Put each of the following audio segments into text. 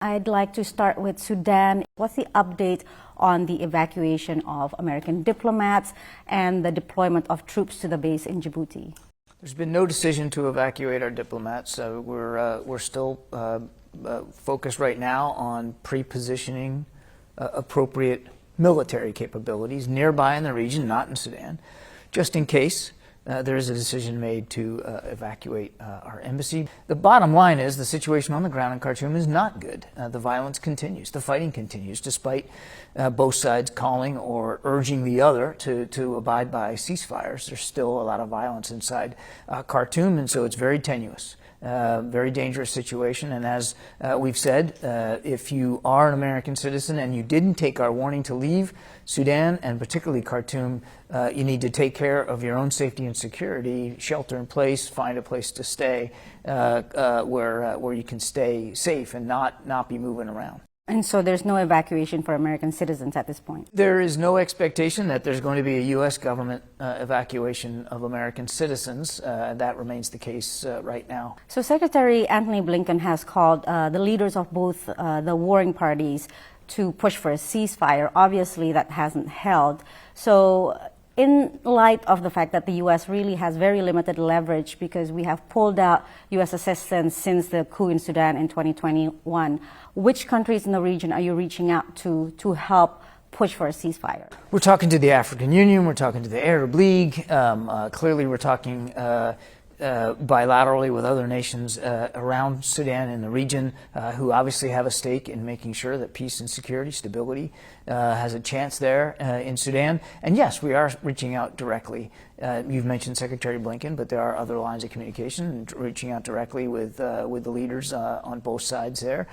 I'd like to start with Sudan. What's the update on the evacuation of American diplomats and the deployment of troops to the base in Djibouti? There's been no decision to evacuate our diplomats. We're still focused right now on pre-positioning appropriate military capabilities nearby in the region, not in Sudan, just in case there is a decision made to evacuate our embassy. The bottom line is the situation on the ground in Khartoum is not good. The violence continues. The fighting continues, despite both sides calling or urging the other to abide by ceasefires. There's still a lot of violence inside Khartoum, and so it's very tenuous. Very dangerous situation, and as we've said, if you are an American citizen and you didn't take our warning to leave Sudan, and particularly Khartoum, you need to take care of your own safety and security, shelter in place, find a place to stay where you can stay safe and not be moving around. And so there's no evacuation for American citizens at this point? There is no expectation that there's going to be a U.S. government evacuation of American citizens. That remains the case right now. So Secretary Antony Blinken has called the leaders of both the warring parties to push for a ceasefire. Obviously, that hasn't held. So in light of the fact that the U.S. really has very limited leverage because we have pulled out U.S. assistance since the coup in Sudan in 2021, which countries in the region are you reaching out to help push for a ceasefire? We're talking to the African Union, we're talking to the Arab League, clearly we're talking bilaterally with other nations around Sudan in the region who obviously have a stake in making sure that peace and security, stability has a chance there in Sudan. And yes, we are reaching out directly. You've mentioned Secretary Blinken, but there are other lines of communication, reaching out directly with the leaders on both sides there,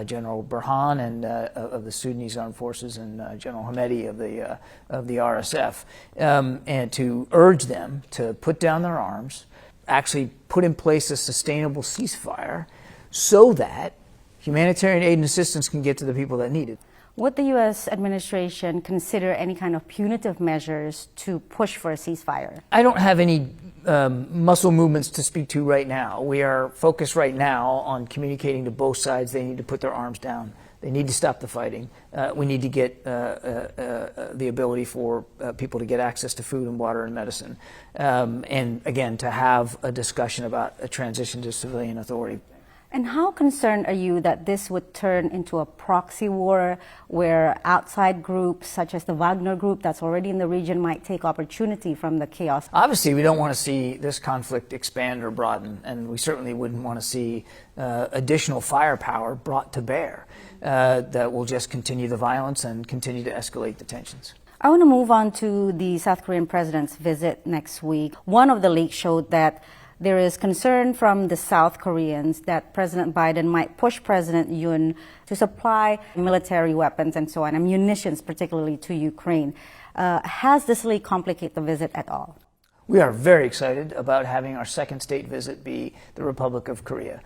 General Burhan and of the Sudanese Armed Forces and General Hamedi of the RSF, and to urge them to put down their arms, actually put in place a sustainable ceasefire so that humanitarian aid and assistance can get to the people that need it. Would the U.S. administration consider any kind of punitive measures to push for a ceasefire? I don't have any muscle movements to speak to right now. We are focused right now on communicating to both sides. They need to put their arms down. They need to stop the fighting. We need to get the ability for people to get access to food and water and medicine. And again, to have a discussion about a transition to civilian authority. And how concerned are you that this would turn into a proxy war where outside groups such as the Wagner group that's already in the region might take opportunity from the chaos? Obviously, we don't want to see this conflict expand or broaden, and we certainly wouldn't want to see additional firepower brought to bear that will just continue the violence and continue to escalate the tensions. I want to move on to the South Korean president's visit next week. One of the leaks showed that there is concern from the South Koreans that President Biden might push President Yoon to supply military weapons and so on, and munitions particularly to Ukraine. Has this leak complicated the visit at all? We are very excited about having our second state visit be the Republic of Korea.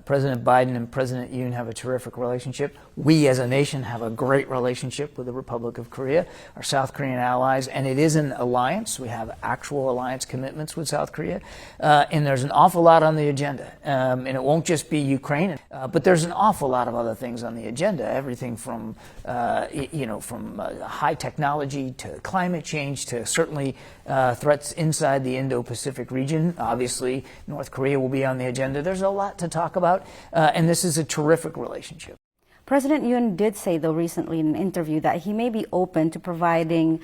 President Biden and President Yoon have a terrific relationship. We as a nation have a great relationship with the Republic of Korea, our South Korean allies, and it is an alliance. We have actual alliance commitments with South Korea, and there's an awful lot on the agenda. And it won't just be Ukraine, but there's an awful lot of other things on the agenda, everything from, from high technology to climate change to certainly threats inside the Indo-Pacific region. Obviously, North Korea will be on the agenda. There's a lot to talk about, and this is a terrific relationship. President Yoon did say, though, recently in an interview that he may be open to providing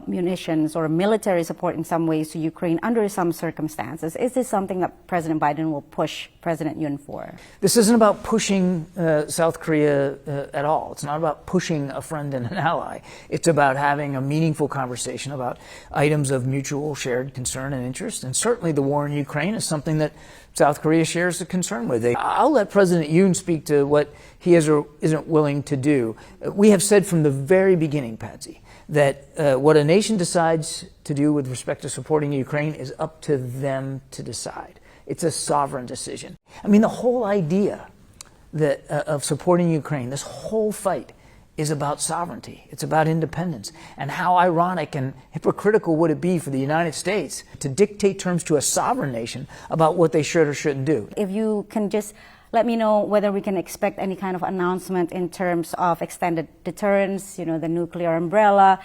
munitions or military support in some ways to Ukraine under some circumstances. Is this something that President Biden will push President Yoon for? This isn't about pushing South Korea at all. It's not about pushing a friend and an ally. It's about having a meaningful conversation about items of mutual shared concern and interest. And certainly the war in Ukraine is something that South Korea shares a concern with. I'll let President Yoon speak to what he is or isn't willing to do. We have said from the very beginning, Patsy, that what a nation decides to do with respect to supporting Ukraine is up to them to decide. It's a sovereign decision. I mean, the whole idea of supporting Ukraine, this whole fight, is about sovereignty. It's about independence. And how ironic and hypocritical would it be for the United States to dictate terms to a sovereign nation about what they should or shouldn't do? If you can just let me know whether we can expect any kind of announcement in terms of extended deterrence, the nuclear umbrella,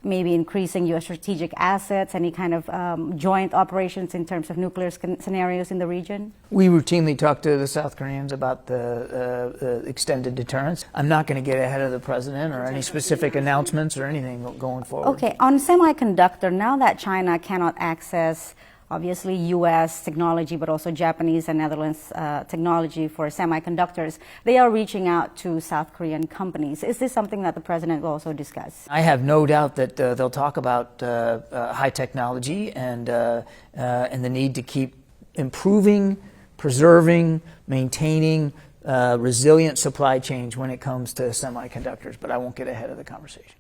maybe increasing U.S. strategic assets, any kind of joint operations in terms of nuclear scenarios in the region? We routinely talk to the South Koreans about the extended deterrence. I'm not going to get ahead of the president or any specific announcements or anything going forward. Okay, on semiconductor, now that China cannot access obviously U.S. technology, but also Japanese and Netherlands technology for semiconductors, they are reaching out to South Korean companies. Is this something that the president will also discuss? I have no doubt that they'll talk about high technology and the need to keep improving, preserving, maintaining resilient supply chains when it comes to semiconductors, but I won't get ahead of the conversation.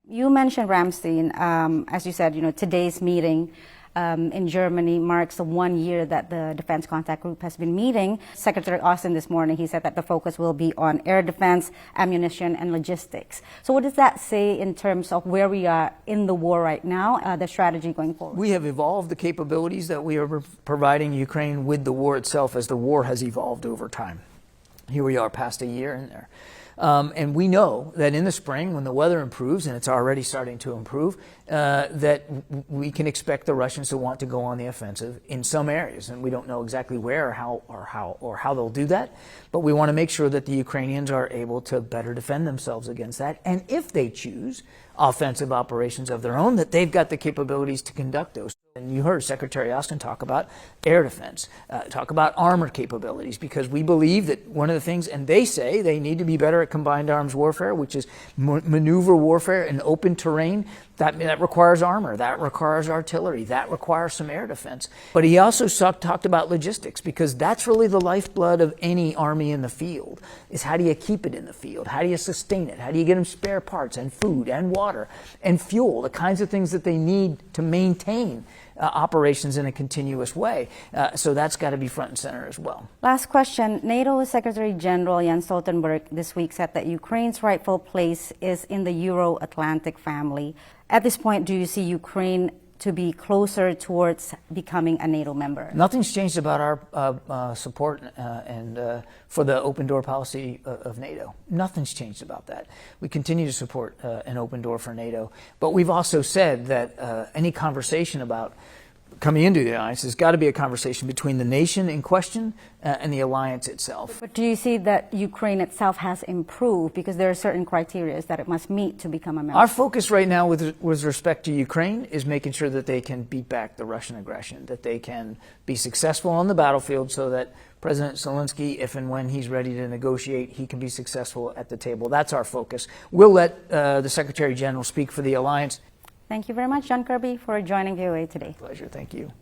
You mentioned Ramstein. As you said, today's meeting in Germany marks 1 year that the Defense Contact Group has been meeting. Secretary Austin this morning, he said that the focus will be on air defense, ammunition, and logistics. So what does that say in terms of where we are in the war right now, the strategy going forward? We have evolved the capabilities that we are providing Ukraine with the war itself as the war has evolved over time. Here we are past a year in there. And we know that in the spring, when the weather improves, and it's already starting to improve, that we can expect the Russians to want to go on the offensive in some areas. And we don't know exactly where or how they'll do that. But we want to make sure that the Ukrainians are able to better defend themselves against that. And if they choose offensive operations of their own, that they've got the capabilities to conduct those. And you heard Secretary Austin talk about air defense, talk about armor capabilities, because we believe that one of the things, and they say they need to be better at combined arms warfare, which is maneuver warfare in open terrain. That requires armor, that requires artillery, that requires some air defense. But he also talked about logistics, because that's really the lifeblood of any army in the field, is how do you keep it in the field? How do you sustain it? How do you get them spare parts and food and water and fuel, the kinds of things that they need to maintain operations in a continuous way. So that's got to be front and center as well. Last question. NATO Secretary General Jens Stoltenberg this week said that Ukraine's rightful place is in the Euro-Atlantic family. At this point, do you see Ukraine to be closer towards becoming a NATO member? Nothing's changed about our support and for the open door policy of NATO. Nothing's changed about that. We continue to support an open door for NATO, but we've also said that any conversation about coming into the alliance has got to be a conversation between the nation in question and the alliance itself. But do you see that Ukraine itself has improved, because there are certain criteria that it must meet to become a member? Our focus right now with respect to Ukraine is making sure that they can beat back the Russian aggression, that they can be successful on the battlefield so that President Zelensky, if and when he's ready to negotiate, he can be successful at the table. That's our focus. We'll let the Secretary General speak for the alliance. Thank you very much, John Kirby, for joining VOA today. Pleasure. Thank you.